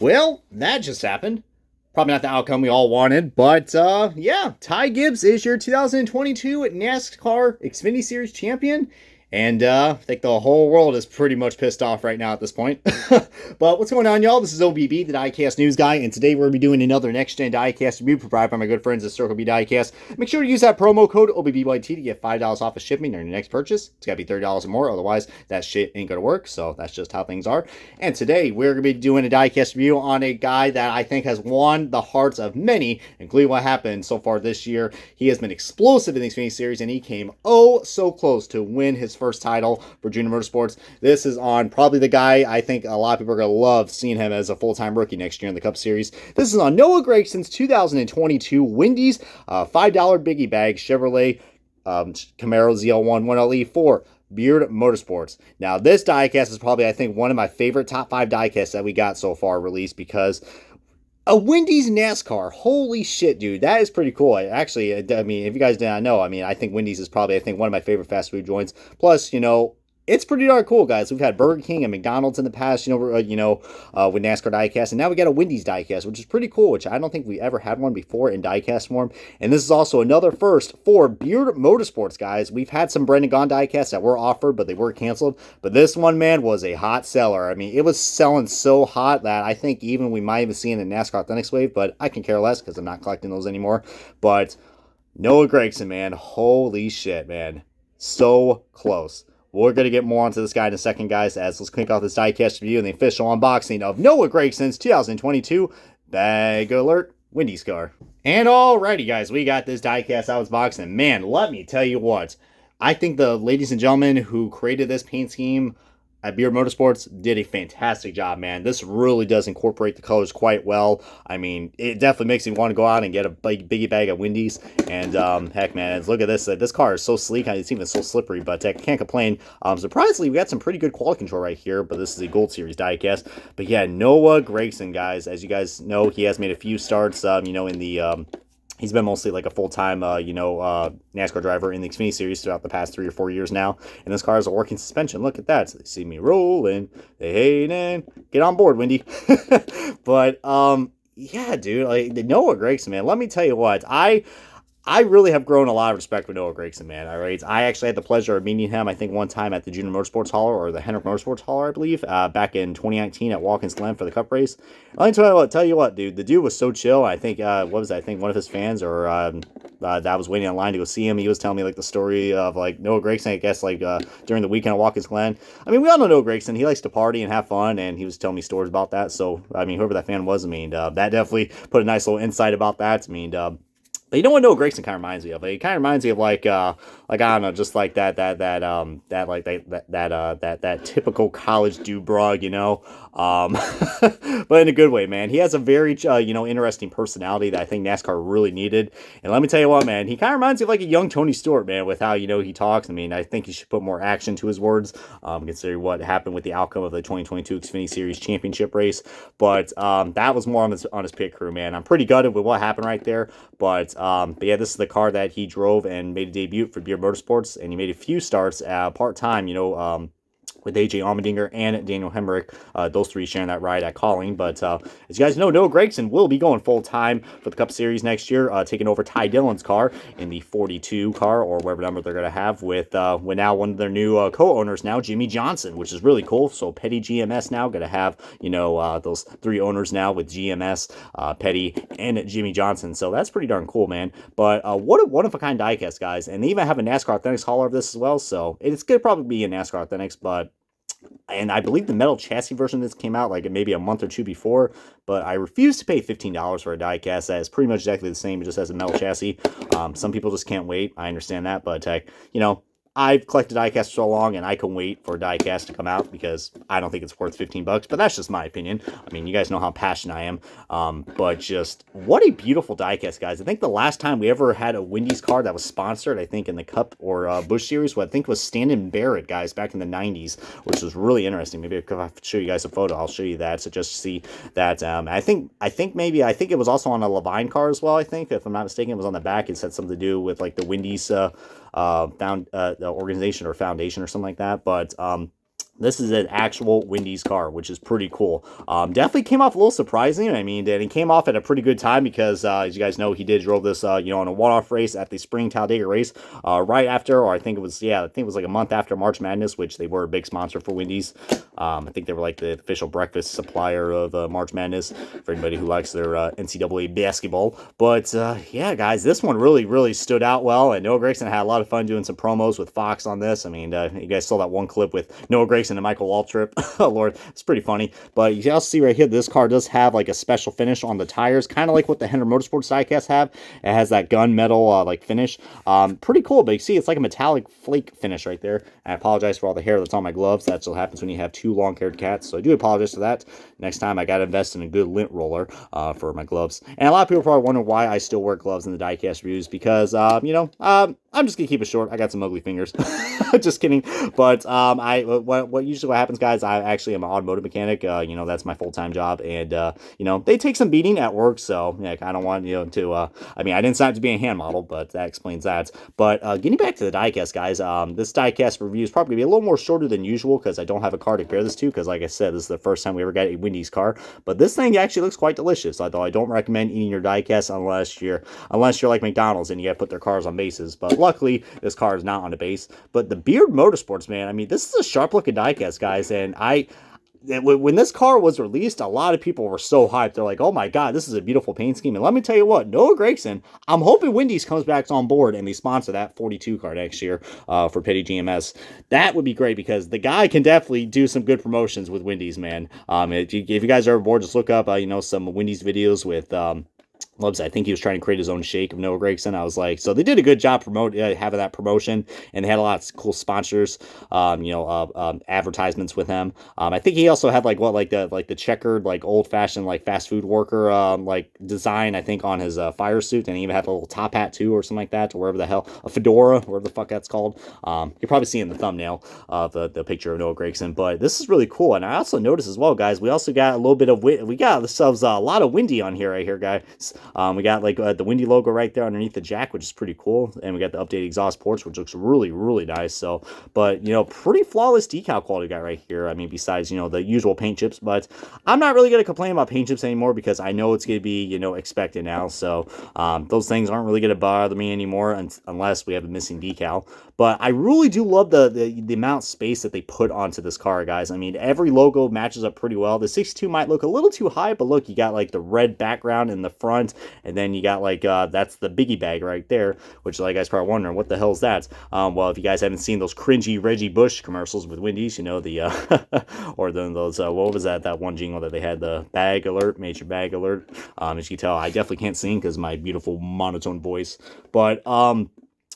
Well, that just happened. Probably not the outcome we all wanted, but yeah, Ty Gibbs is your 2022 NASCAR Xfinity Series champion. And I think the whole world is pretty much pissed off right now at this point. But what's going on, y'all? This is OBB, the Diecast News Guy, and today we're going to be doing another Next Gen Diecast review provided by my good friends at Circle B Diecast. Make sure to use that promo code OBBYT to get $5 off of shipping on your next purchase. It's got to be $30 or more, otherwise that shit ain't going to work, so that's just how things are. And today we're going to be doing a Diecast review on a guy that I think has won the hearts of many, including what happened so far this year. He has been explosive in the Xfinity Series, and he came oh so close to win his first title for Junior Motorsports. This is on probably the guy I think a lot of people are going to love seeing him as a full-time rookie next year in the Cup Series. This is on Noah Gragson's 2022 Wendy's $5 Biggie Bag Chevrolet Camaro ZL1 1LE for Beard Motorsports. Now, this diecast is probably, I think, one of my favorite top 5 diecasts that we got so far released because a Wendy's NASCAR. Holy shit, dude. That is pretty cool. Actually, I mean, if you guys did not know, I mean, I think Wendy's is probably, I think, one of my favorite fast food joints. Plus, you know, it's pretty darn cool, guys. We've had Burger King and McDonald's in the past, with NASCAR diecast, and now we got a Wendy's diecast, which is pretty cool, which I don't think we ever had one before in diecast form. And this is also another first for Beard Motorsports, guys. We've had some Brendan Gaughan diecasts that were offered, but they were canceled. But this one, man, was a hot seller. I mean, it was selling so hot that I think even we might even see it in the NASCAR Authentics wave, but I can care less because I'm not collecting those anymore. But Noah Gragson, man, holy shit, man. So close. We're going to get more onto this guy in a second, guys, as let's kick off this diecast review and the official unboxing of Noah Gragson's 2022 Bag Alert Wendy's car. And alrighty, guys, we got this diecast out of its box, and man, let me tell you what. I think the ladies and gentlemen who created this paint scheme at Beard Motorsports did a fantastic job, man. This really does incorporate the colors quite well. I mean, it definitely makes me want to go out and get a biggie bag at Wendy's. And heck, man, look at this. This car is so sleek. It's even so slippery, but I can't complain. Surprisingly, we got some pretty good quality control right here, but this is a Gold Series diecast. But yeah, Noah Gragson, guys. As you guys know, he has made a few starts, in the... He's been mostly like a full-time, NASCAR driver in the Xfinity Series throughout the past 3 or 4 years now. And this car has a working suspension. Look at that. So they see me rolling. They hating. Get on board, Wendy. But, yeah, dude. Like, Noah Gragson, man. Let me tell you what. I really have grown a lot of respect for Noah Gragson, man. All right, I actually had the pleasure of meeting him, I think, one time at the Junior Motorsports Hauler, or the Hendrick Motorsports Hauler, I believe, back in 2019 at Watkins Glen for the Cup race. Let me tell you what, dude. The dude was so chill. I think, what was that? I think one of his fans, or that was waiting online to go see him, he was telling me, like, the story of, like, Noah Gragson, I guess, like, during the weekend at Watkins Glen. I mean, we all know Noah Gragson. He likes to party and have fun, and he was telling me stories about that. So, I mean, whoever that fan was, I mean, that definitely put a nice little insight about that. I mean, but you know what Noah Gragson kind of reminds me of? He kind of reminds me of like I don't know, just like that typical college dude brug, but in a good way, man. He has a very interesting personality that I think NASCAR really needed. And let me tell you what, man, he kind of reminds me of like a young Tony Stewart, man, with how he talks. I mean, I think he should put more action to his words, considering what happened with the outcome of the 2022 Xfinity Series Championship race. But that was more on his pit crew, man. I'm pretty gutted with what happened right there, but yeah, this is the car that he drove and made a debut for Beard Motorsports, and he made a few starts part-time, with AJ Allmendinger and Daniel Hemrick, those three sharing that ride at Calling. But as you guys know, Noah Gragson will be going full-time for the Cup Series next year, taking over Ty Dillon's car in the 42 car, or whatever number they're going to have, with now one of their new co-owners now, Jimmy Johnson, which is really cool. So Petty GMS now going to have, those 3 owners now with GMS, Petty, and Jimmy Johnson. So that's pretty darn cool, man. But what a one-of-a-kind diecast, guys. And they even have a NASCAR Authentics hauler of this as well. So it's going to probably be a NASCAR Authentics, and I believe the metal chassis version of this came out like maybe a month or two before, but I refuse to pay $15 for a diecast that is pretty much exactly the same. It just has a metal chassis. Some people just can't wait. I understand that, but I've collected diecast for so long, and I can wait for a diecast to come out because I don't think it's worth $15, but that's just my opinion. I mean, you guys know how passionate I am, but just what a beautiful diecast, guys. I think the last time we ever had a Wendy's car that was sponsored, I think in the Cup or Busch Series, what I think was Stanton Barrett, guys, back in the 90s, which was really interesting. Maybe if I show you guys a photo, I'll show you that, so just see that. I think it was also on a Levine car as well, I think, if I'm not mistaken. It was on the back. It said something to do with like the Wendy's the organization or foundation or something like that. But This is an actual Wendy's car, which is pretty cool. Definitely came off a little surprising. I mean, and he came off at a pretty good time because, as you guys know, he drove this, in a one-off race at the Spring Talladega race, right after, or I think it was like a month after March Madness, which they were a big sponsor for Wendy's. I think they were like the official breakfast supplier of March Madness for anybody who likes their NCAA basketball. But yeah, guys, this one really, really stood out well. And Noah Gragson had a lot of fun doing some promos with Fox on this. I mean, you guys saw that one clip with Noah Gragson and Michael Waltrip. Oh, Lord, it's pretty funny. But you can also see right here, this car does have like a special finish on the tires, kind of like what the Hendrick Motorsports diecasts have. It has that gunmetal like finish. Pretty cool, but you see it's like a metallic flake finish right there. And I apologize for all the hair that's on my gloves. That's what happens when you have two long-haired cats. So I do apologize for that. Next time I got to invest in a good lint roller for my gloves. And a lot of people probably wonder why I still wear gloves in the diecast reviews because, I'm just gonna keep it short. I got some ugly fingers. Just kidding. But what usually happens, guys, I actually am an automotive mechanic. That's my full-time job, and they take some beating at work. So yeah, I don't want I didn't sign up to be a hand model, but that explains that. But getting back to the diecast, guys, this diecast review is probably gonna be a little more shorter than usual because I don't have a car to compare this to. Because like I said, this is the first time we ever got a Wendy's car. But this thing actually looks quite delicious. Although I don't recommend eating your diecast unless you're like McDonald's and you got to put their cars on bases. But luckily, this car is not on a base. But the Beard Motorsports, man, I mean, this is a sharp-looking diecast, guys, and when this car was released, a lot of people were so hyped. They're like, oh my god, this is a beautiful paint scheme. And let me tell you what, Noah Gragson, I'm hoping Wendy's comes back on board and they sponsor that 42 car next year for Petty GMS. That would be great because the guy can definitely do some good promotions with Wendy's, man. If you guys are bored, just look up, some Wendy's videos with Loves, I think he was trying to create his own shake of Noah Gragson. I was like, so they did a good job having that promotion, and they had a lot of cool sponsors, advertisements with him. I think he also had the checkered, like old fashioned, like fast food worker, design, I think, on his fire suit, and he even had a little top hat too, or something like that, or wherever the hell, a fedora, wherever the fuck that's called. You'll probably see in the thumbnail of the picture of Noah Gragson, but this is really cool. And I also noticed as well, guys, we also got a little bit of, we got ourselves a lot of Wendy on here right here, guys. We got the Wendy logo right there underneath the jack, which is pretty cool. And we got the updated exhaust ports, which looks really, really nice. So, but, pretty flawless decal quality guy right here. I mean, besides, the usual paint chips, but I'm not really going to complain about paint chips anymore because I know it's going to be, expected now. So, those things aren't really going to bother me anymore unless we have a missing decal. But I really do love the amount of space that they put onto this car, guys. I mean, every logo matches up pretty well. The 62 might look a little too high, but look, you got the red background in the front, and then you got that's the Biggie bag right there, which you guys probably wondering what the hell is that. Well, if you guys haven't seen those cringy Reggie Bush commercials with Wendy's, or then those what was that one jingle that they had, the bag alert, major bag alert. As you can tell, I definitely can't sing because my beautiful monotone voice, but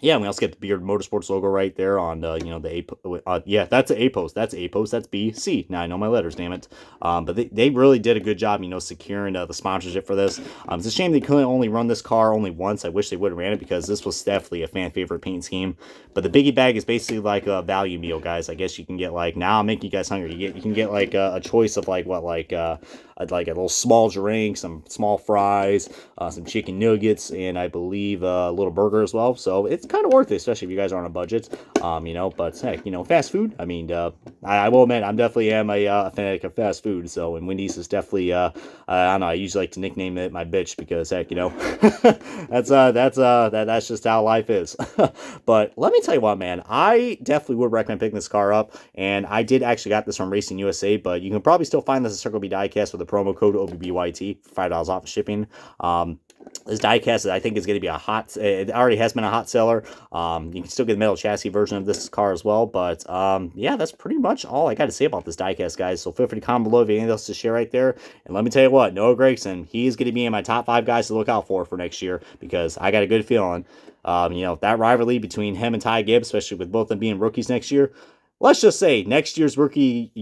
yeah, we also get the Beard Motorsports logo right there on, the A. Yeah, that's an A post. That's A post. That's B, C. Now I know my letters, damn it. But they really did a good job, securing the sponsorship for this. It's a shame they couldn't only run this car only once. I wish they would have ran it because this was definitely a fan favorite paint scheme. But the Biggie bag is basically like a value meal, guys. I guess you can get now I'll make you guys hungry. You can get a choice of a little small drink, some small fries, some chicken nuggets, and I believe a little burger as well. So it's kind of worth it, especially if you guys are on a budget. But heck, fast food. I mean, I will admit, I'm definitely am a fanatic of fast food. So, and Wendy's is definitely, I don't know. I usually like to nickname it my bitch because heck, that's just how life is. But let me tell you what, man, I definitely would recommend picking this car up. And I did actually got this from Racing USA, but you can probably still find this at Circle B Diecast with the promo code OBBYT for $5 off of shipping. This diecast, I think, is going to be it already has been a hot seller. You can still get the metal chassis version of this car as well. But, yeah, that's pretty much all I got to say about this diecast, guys. So feel free to comment below if you have anything else to share right there. And let me tell you what, Noah Gragson, he's going to be in my top 5 guys to look out for next year because I got a good feeling, that rivalry between him and Ty Gibbs, especially with both of them being rookies next year, let's just say next year's rookie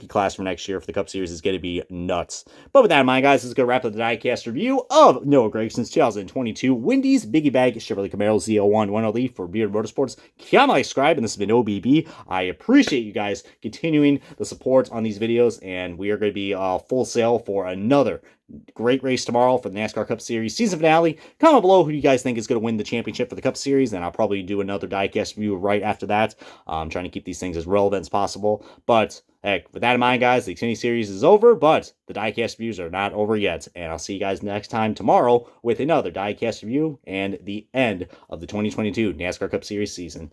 class for next year for the Cup Series is going to be nuts. But with that in mind, guys, this is going to wrap up the diecast review of Noah Gragson's 2022 Wendy's Biggie Bag Chevrolet Camaro Z01 1LE for Beard Motorsports. Comment, like, subscribe, and this has been OBB. I appreciate you guys continuing the support on these videos, and we are going to be full sail for another Great race tomorrow for the NASCAR Cup Series season finale. Comment below who you guys think is going to win the championship for the Cup Series, and I'll probably do another diecast review right after that. I'm trying to keep these things as relevant as possible. But heck, with that in mind, guys, the Xfinity Series is over, but the diecast reviews are not over yet. And I'll see you guys next time tomorrow with another diecast review and the end of the 2022 NASCAR Cup Series season.